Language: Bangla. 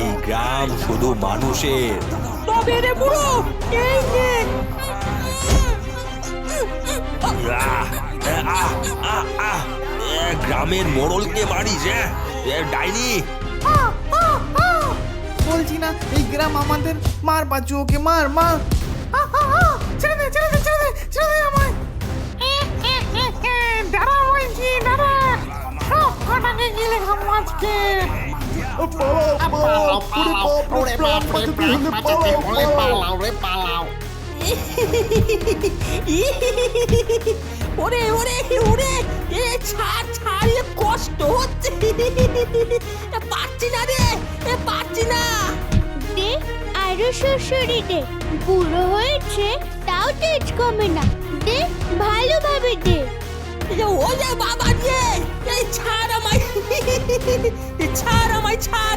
এই গ্রাম শুধু মানুষের। তবে রে বুড়ো, এই নে। আহ, আহ, আহ, আহ, গ্রামের মোড়লকে মারিস? ডাইনি! বলছি না এই গ্রাম আমাদের, মার বাঁচু ওকে, মার মার। ছেড়ে দে ছেড়ে দে ছেড়ে দে ছেড়ে দে আমায়। দাঁড়া বলছি দাঁড়া, সব কটাকে গিলে খাবো আজকে। ওরে ওরে ওরে, এ ছাড় ছাড়, এ কষ্ট হচ্ছে, পারছি না রে, পারছি না। দে আরো শ্বশুরি দে, বুড়ো হয়েছে তাও তেজ কমে না, দে ভালোভাবে দে। ওরে বাবা রে, এই ছাড় আমায়, ছাড় আমায় ছাড়।